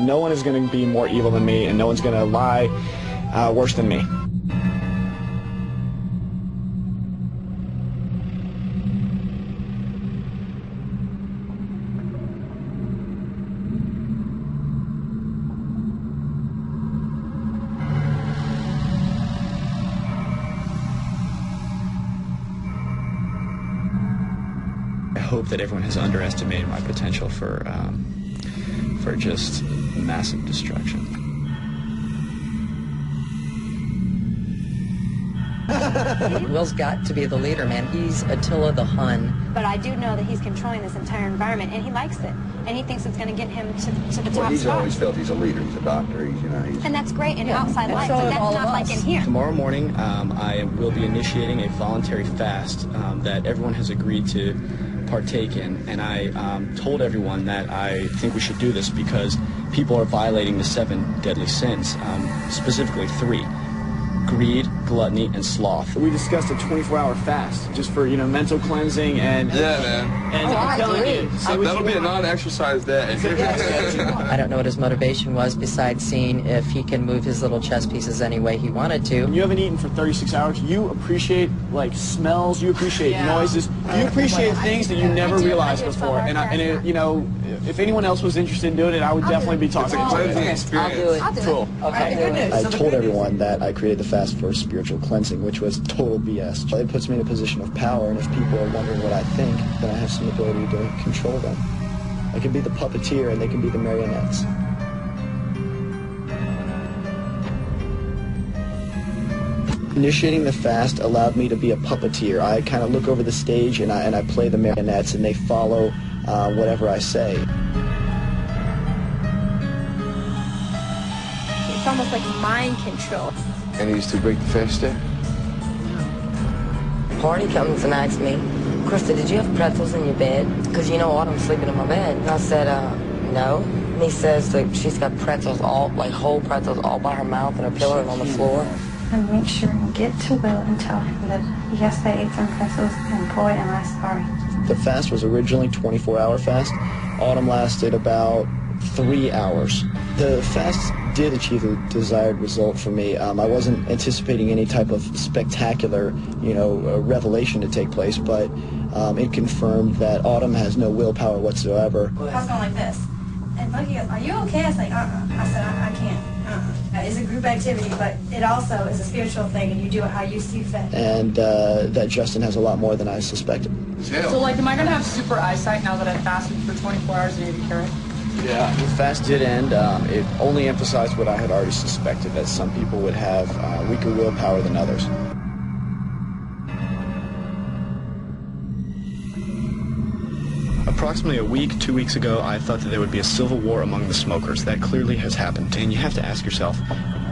no one is going to be more evil than me, and no one's going to lie worse than me. I hope that everyone has underestimated my potential for just massive destruction. Will's got to be the leader, man. He's Attila the Hun. But I do know that he's controlling this entire environment, and he likes it. And he thinks it's going to get him to the top He's spot. always felt he's a leader. He's a doctor. He's And that's great in outside life, so but that's all not of like us. in here. Tomorrow morning, I will be initiating a voluntary fast that everyone has agreed to partake in, and I told everyone that I think we should do this because people are violating the 7 deadly sins, specifically 3. Greed, gluttony, and sloth. We discussed a 24-hour fast just for, mental cleansing and... Yeah, man. And I'm telling you, that'll be a non-exercise day. I don't know what his motivation was besides seeing if he can move his little chess pieces any way he wanted to. When you haven't eaten for 36 hours, you appreciate, smells, you appreciate noises, you appreciate things that you never realized before. If anyone else was interested in doing it, I would definitely be talking to cleansing them. experience. I'll do it. Cool. Okay. I told everyone that I created the fast for spiritual cleansing, which was total BS. It puts me in a position of power, and if people are wondering what I think, then I have some ability to control them. I can be the puppeteer, and they can be the marionettes. Initiating the fast allowed me to be a puppeteer. I kind of look over the stage, and I play the marionettes, and they follow whatever I say. It's almost like mind control. And he used to break the fast day? Party comes and asks me, Krista, did you have pretzels in your bed? Because Autumn's sleeping in my bed. And I said, no. And he says that she's got pretzels whole pretzels all by her mouth and her pillow is on the floor. And make sure and get to Will and tell him that yes, I ate some pretzels and boy, am I sorry. The fast was originally 24-hour fast. Autumn lasted about 3 hours. The fast did achieve the desired result for me. I wasn't anticipating any type of spectacular, revelation to take place, but it confirmed that Autumn has no willpower whatsoever. I was going like this. And Bucky goes, are you okay? I was like, I said, I can't. It's a group activity, but it also is a spiritual thing, and you do it how you see fit. And that Justin has a lot more than I suspected. So, am I going to have super eyesight now that I've fasted for 24 hours and ate a carrot? Yeah, the fast did end. It only emphasized what I had already suspected, that some people would have weaker willpower than others. Approximately a week, 2 weeks ago, I thought that there would be a civil war among the smokers. That clearly has happened. And you have to ask yourself,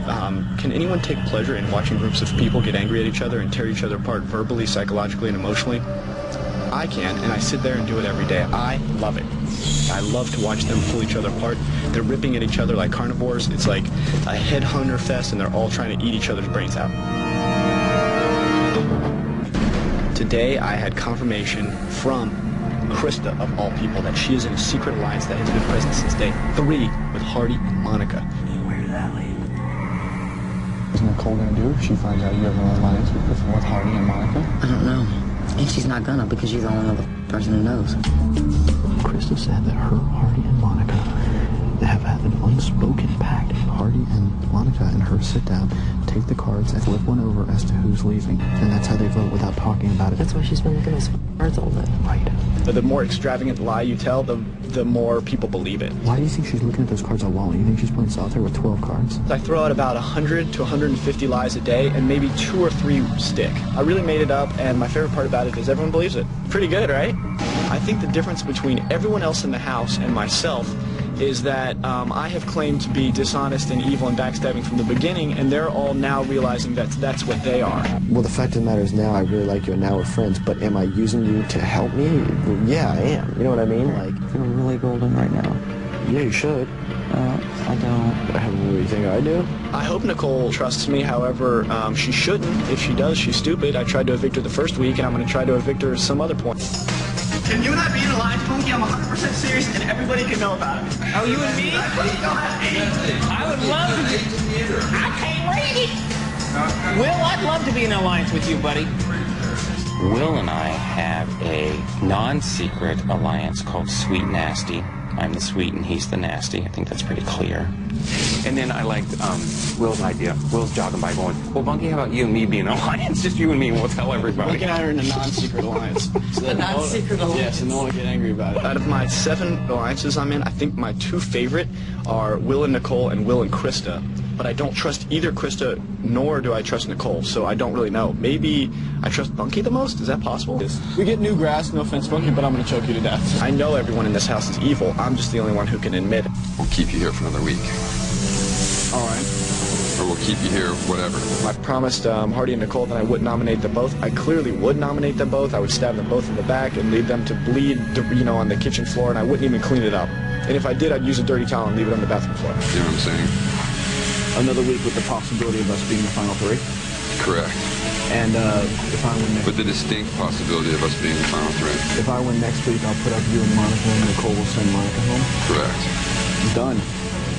can anyone take pleasure in watching groups of people get angry at each other and tear each other apart verbally, psychologically, and emotionally? I can, and I sit there and do it every day. I love it. I love to watch them pull each other apart. They're ripping at each other like carnivores. It's like a headhunter fest, and they're all trying to eat each other's brains out. Today, I had confirmation from Krista, of all people, that she is in a secret alliance that has been present since day 3 with Hardy and Monica. Where did that lead? What's Nicole going to do if she finds out you have an alliance with Hardy and Monica? I don't know. And she's not gonna because she's the only other person who knows. Krista said that her, Hardy, and Monica have had an unspoken pact. Hardy and Monica and her sit down, take the cards, and flip one over as to who's leaving. And that's how they vote without talking about it. That's why she's been looking at those cards all day. Right. But the more extravagant lie you tell, the more people believe it. Why do you think she's looking at those cards alone? You think she's playing solitaire with 12 cards? I throw out about 100 to 150 lies a day, and maybe 2 or 3 stick. I really made it up, and my favorite part about it is everyone believes it. Pretty good, right? I think the difference between everyone else in the house and myself is that I have claimed to be dishonest and evil and backstabbing from the beginning, and they're all now realizing that that's what they are. Well, the fact of the matter is now I really like you and now we're friends, but am I using you to help me? Well, yeah, I am. You know what I mean? Like, You're really golden right now. yeah, you should. I don't. What do you think I do? I hope Nicole trusts me, however, she shouldn't. If she does, she's stupid. I tried to evict her the first week, and I'm going to try to evict her some other point. Can you and I be in a line, Funky? I'm 100% serious, and everybody can know about it. Oh, you and me? I would love to be. I can't read it. Will, I'd love to be in an alliance with you, buddy. Will and I have a non-secret alliance called Sweet Nasty. I'm the sweet and he's the nasty. I think that's pretty clear. And then I liked Will's idea. Will's jogging by going, well, Bunky, how about you and me being an alliance? Just you and me, and we'll tell everybody. Bunky and I are in a non-secret alliance. So A non-secret alliance? Yes, and no one will get angry about it. Out of my 7 alliances I'm in, I think my 2 favorite are Will and Nicole and Will and Krista. But I don't trust either Krista nor do I trust Nicole, so I don't really know. Maybe I trust Bunky the most? Is that possible? We get new grass, no offense, Bunky, but I'm going to choke you to death. I know everyone in this house is evil. I'm just the only one who can admit it. We'll keep you here for another week. All right. Or we'll keep you here, whatever. I promised Hardy and Nicole that I would nominate them both. I clearly would nominate them both. I would stab them both in the back and leave them to bleed, on the kitchen floor, and I wouldn't even clean it up. And if I did, I'd use a dirty towel and leave it on the bathroom floor. You know what I'm saying? Another week with the possibility of us being the final 3. Correct. And if I win next With the distinct possibility of us being the final 3. if I win next week, I'll put up you and Monica, and Nicole will send Monica home. Correct. Done.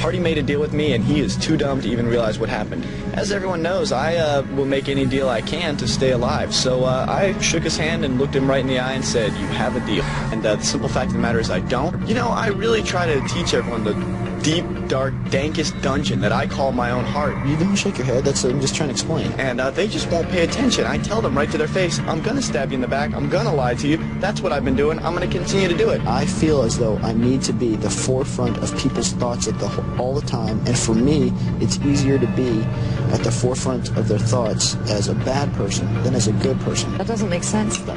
Hardy made a deal with me, and he is too dumb to even realize what happened. As everyone knows, I will make any deal I can to stay alive. So I shook his hand and looked him right in the eye and said, you have a deal. And the simple fact of the matter is I don't. You know, I really try to teach everyone the deep, dark, dankest dungeon that I call my own heart. You don't shake your head. I'm just trying to explain. And they just won't pay attention. I tell them right to their face, I'm going to stab you in the back. I'm going to lie to you. That's what I've been doing. I'm going to continue to do it. I feel as though I need to be the forefront of people's thoughts all the time, and for me, it's easier to be at the forefront of their thoughts as a bad person than as a good person. That doesn't make sense, though.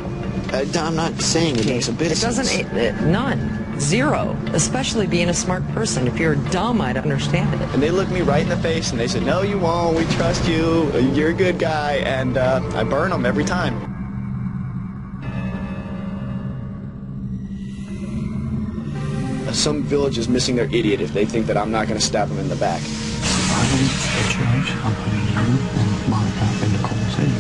I'm not saying it makes a bit of sense. It doesn't, none. 0. Especially being a smart person. If you're dumb, I'd understand it. And they looked me right in the face and they said, no, you won't. We trust you. You're a good guy. And I burn them every time. Some village is missing their idiot if they think that I'm not going to stab them in the back. I'm putting you and Monica and Nicole's in.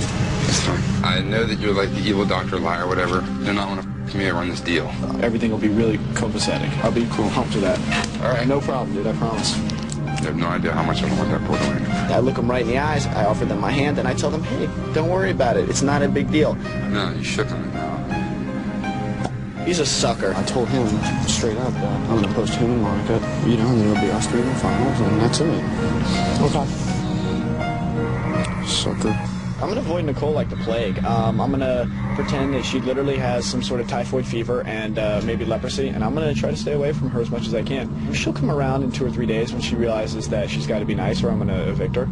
That's fine. I know that you're like the evil Dr. Lie or whatever. They're not going to f*** me over on this deal. Everything will be really copacetic. I'll be cool. Pumped to that. All right. No problem, dude. I promise. You have no idea how much I want that boy to win. I look them right in the eyes. I offer them my hand and I tell them, hey, don't worry about it. It's not a big deal. No, you shook on it now. He's a sucker. I told him straight up that I'm going to post him and Monica, and then it'll be us 3 in the finals, and that's it. Okay. Sucker. I'm going to avoid Nicole like the plague. I'm going to pretend that she literally has some sort of typhoid fever and maybe leprosy, and I'm going to try to stay away from her as much as I can. She'll come around in 2 or 3 days when she realizes that she's got to be nice or I'm going to evict her.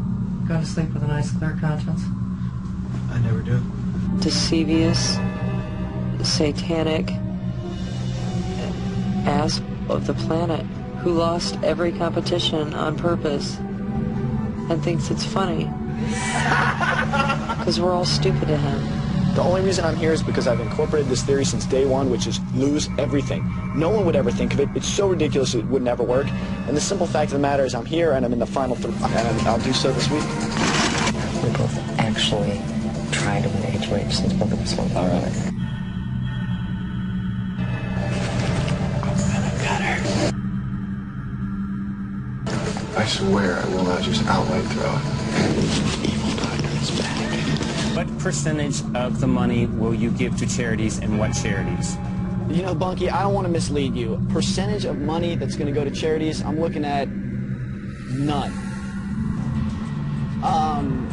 Go to sleep with a nice clear conscience. I never do. Deceivious, satanic ass of the planet who lost every competition on purpose and thinks it's funny because we're all stupid to him. The only reason I'm here is because I've incorporated this theory since day 1, which is lose everything. No one would ever think of it. It's so ridiculous it would never work. And the simple fact of the matter is I'm here and I'm in the final 3, and I'll do so this week. We both actually tried to win HOH since both of us won. All right. I swear I will not just outright throw it. Evil doctor is back. What percentage of the money will you give to charities and what charities? You know, Bunky, I don't want to mislead you. Percentage of money that's going to go to charities, I'm looking at none.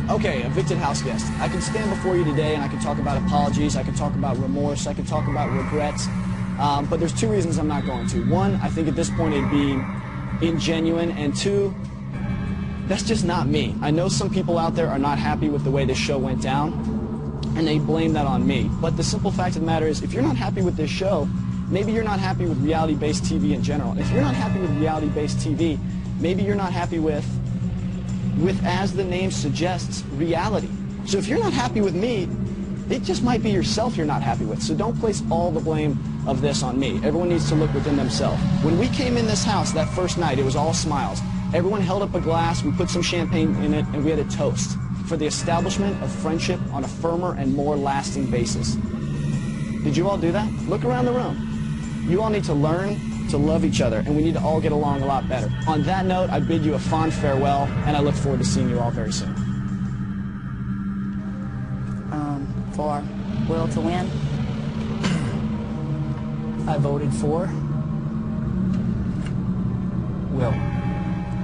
Okay, evicted house guest. I can stand before you today and I can talk about apologies, I can talk about remorse, I can talk about regrets, but there's 2 reasons I'm not going to. 1, I think at this point it'd be ingenuine, and 2, that's just not me. I know some people out there are not happy with the way this show went down, and they blame that on me. But the simple fact of the matter is, if you're not happy with this show, maybe you're not happy with reality-based TV in general. If you're not happy with reality-based TV, maybe you're not happy with, as the name suggests, reality. So if you're not happy with me, it just might be yourself you're not happy with. So don't place all the blame of this on me. Everyone needs to look within themselves. When we came in this house that first night, it was all smiles. Everyone held up a glass, we put some champagne in it, and we had a toast for the establishment of friendship on a firmer and more lasting basis. Did you all do that? Look around the room. You all need to learn to love each other, and we need to all get along a lot better. On that note, I bid you a fond farewell, and I look forward to seeing you all very soon. For Will to win? I voted for Will.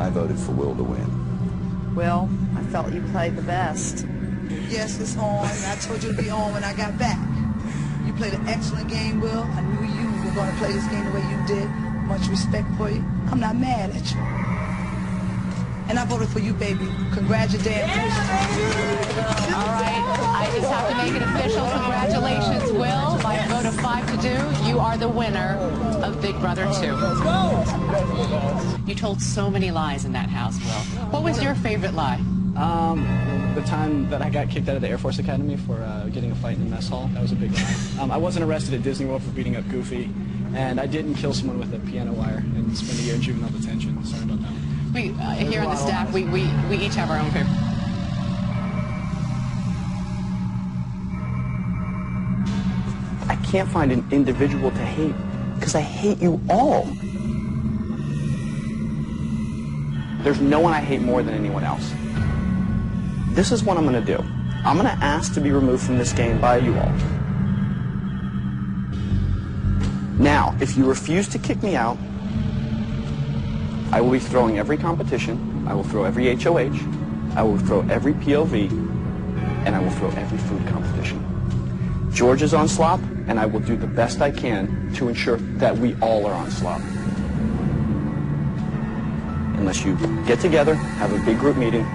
I voted for Will to win. Will, I felt you played the best. Yes, it's on. I told you to be on when I got back. You played an excellent game, Will. I knew you were going to play this game the way you did. Much respect for you. I'm not mad at you. And I voted for you, baby. Congratulations. All right, I just have to make it official. Congratulations, Will. By a vote of 5-2, you are the winner of Big Brother 2. Let's go! You told so many lies in that house, Will. What was your favorite lie? The time that I got kicked out of the Air Force Academy for getting a fight in the mess hall. That was a big lie. I wasn't arrested at Disney World for beating up Goofy, and I didn't kill someone with a piano wire and spend a year in juvenile detention. Sorry about that. We here on the staff, we each have our own favorite. I can't find an individual to hate because I hate you all. There's no one I hate more than anyone else. This is what I'm going to do. I'm going to ask to be removed from this game by you all. Now, if you refuse to kick me out, I will be throwing every competition, I will throw every HOH, I will throw every POV, and I will throw every food competition. George is on slop, and I will do the best I can to ensure that we all are on slop. Unless you get together, have a big group meeting,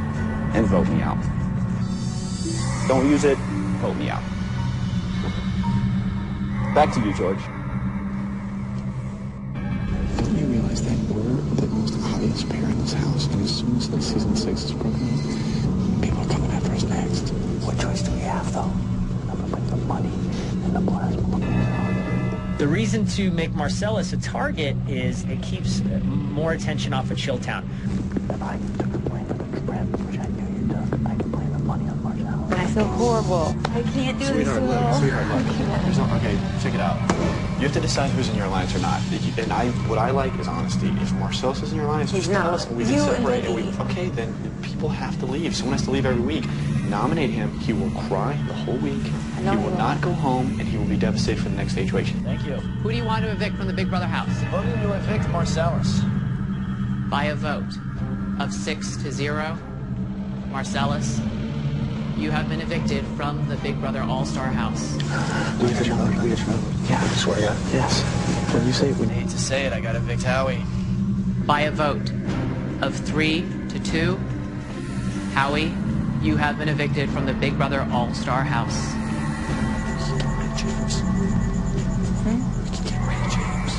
and vote me out. Don't use it, vote me out. Back to you, George. Don't you realize that we're the most highest pair in this house, and as soon as like season 6 is broken up, people are coming after us next. What choice do we have, though? I'm gonna put the money and the plasma. The reason to make Marcellus a target is it keeps more attention off of Chilltown. If I took the blame for the trip, which I knew you took, I could blame the money on Marcellus. I feel horrible. I can't do this, Will. Sweetheart, look. Okay, check it out. You have to decide who's in your alliance or not. And what I like is honesty. If Marcellus is in your alliance, He's just tell not. us and we can You separate. and And okay, then people have to leave. Someone has to leave every week. Nominate him. He will cry the whole week. He will not go home, and he will be devastated for the next HOH. Thank you. Who do you want to evict from the Big Brother house? Voting to evict Marcellus. By a vote of 6-0, Marcellus, you have been evicted from the Big Brother All-Star house. We get your vote. Yeah, I swear to God. Yes. What do you say? I hate to say it, I gotta evict Howie. By a vote of 3-2, Howie, you have been evicted from the Big Brother All-Star house. James. You can get rid of James.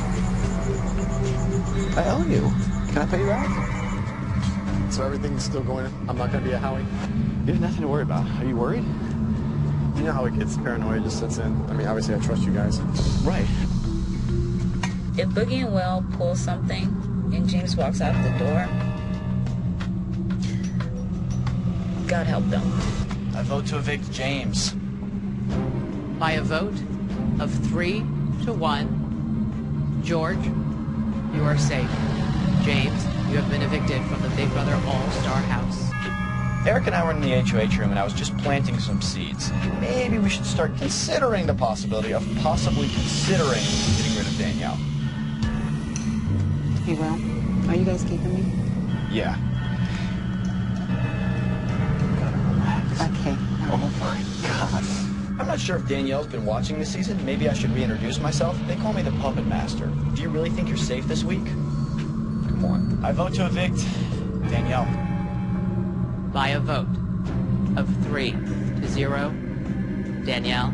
I owe you. Can I pay you back? So everything's still going. I'm not going to be a Howie? You have nothing to worry about. Are you worried? You know how it gets paranoia just sets in. I mean, obviously I trust you guys. Right. If Boogie and Will pull something and James walks out the door, God help them. I vote to evict James. By a vote of 3-1, George, you are safe. James, you have been evicted from the Big Brother All-Star house. Eric and I were in the HOH room, and I was just planting some seeds. Maybe we should start considering the possibility of possibly considering getting rid of Danielle. Hey, Will, are you guys keeping me? Yeah. Okay. Oh my God. I'm not sure if Danielle's been watching this season. Maybe I should reintroduce myself. They call me the Puppet Master. Do you really think you're safe this week? Come on. I vote to evict Danielle. By a vote of 3-0, Danielle,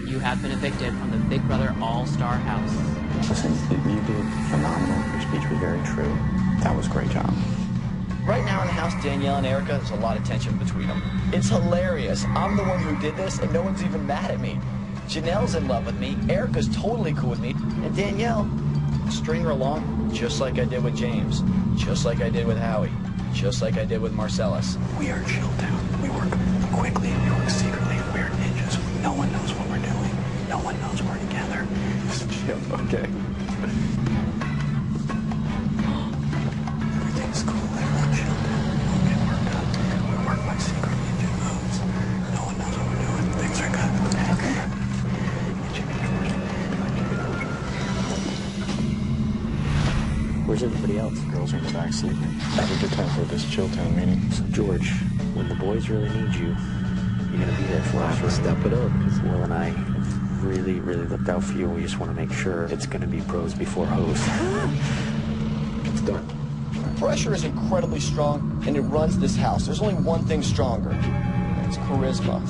you have been evicted from the Big Brother All-Star house. Listen, you did phenomenal. Your speech was very true. That was a great job. Right now in the house, Danielle and Erica, there's a lot of tension between them. It's hilarious. I'm the one who did this, and no one's even mad at me. Janelle's in love with me. Erica's totally cool with me. And Danielle, string her along just like I did with James. Just like I did with Howie. Just like I did with Marcellus. We are Chilltown. We work quickly and we work secretly. We are ninjas. No one knows what we're doing. No one knows we're together. Okay. Everything's cool there on Chilton. We'll get work done. We work like secretly in two modes. No one knows what we're doing. Things are good. Okay. Where's everybody else? The girls are in the back sleeping. Have a good time for this Chilltown meeting. So, George, when the boys really need you, you're going to be there for us, right? Step it up, because Will and I really looked out for you. We just want to make sure it's going to be pros before hoes. It's done. Pressure is incredibly strong, and it runs this house. There's only one thing stronger. It's charisma.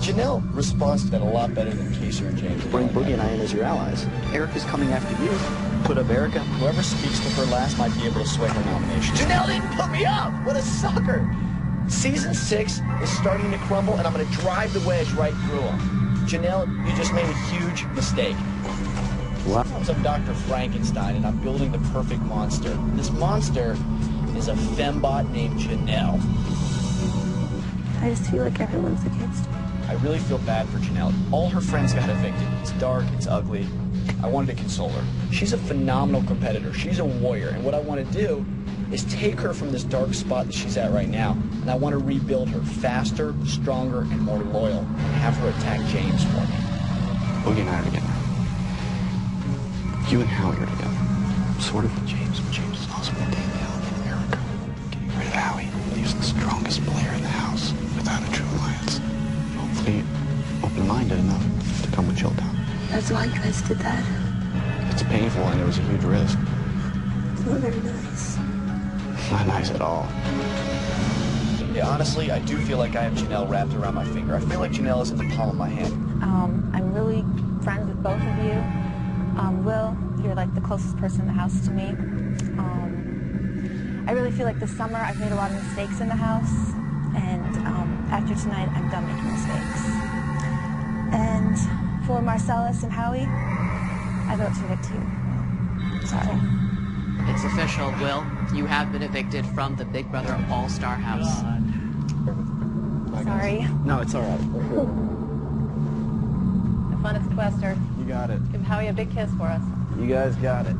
Janelle responds to that a lot better than Casey or James. Bring Boogie and I in as your allies. Erica's coming after you. Put up Erica. Whoever speaks to her last might be able to sway her nomination. Janelle didn't put me up! What a sucker! Season 6 is starting to crumble, and I'm going to drive the wedge right through them. Janelle, you just made a huge mistake. What? I'm Dr. Frankenstein, and I'm building the perfect monster. This monster is a fembot named Janelle. I just feel like everyone's against me. I really feel bad for Janelle. All her friends got evicted. It's dark, it's ugly. I wanted to console her. She's a phenomenal competitor. She's a warrior, and what I want to do is take her from this dark spot that she's at right now, and I want to rebuild her faster, stronger, and more loyal, and have her attack James for me. Boogie and I are together. You and Howie are together. Sort of with James, but James is also with Danielle and Erica. Getting rid of Howie leaves the strongest player in the house without a true alliance. Hopefully open-minded enough to come with Chilltown. That's why you guys did that. It's painful and it was a huge risk. It's not very nice. Not nice at all. Yeah, honestly, I do feel like I have Janelle wrapped around my finger. I feel like Janelle is in the palm of my hand. I'm really friends with both of you. Will, you're like the closest person in the house to me. I really feel like this summer I've made a lot of mistakes in the house, and after tonight I'm done making mistakes. And for Marcellus and Howie, I vote to evict you. Sorry. It's official, Will. You have been evicted from the Big Brother All-Star House. Sorry. No, it's all right. Have fun at sequester. You got it. Give Howie a big kiss for us. You guys got it.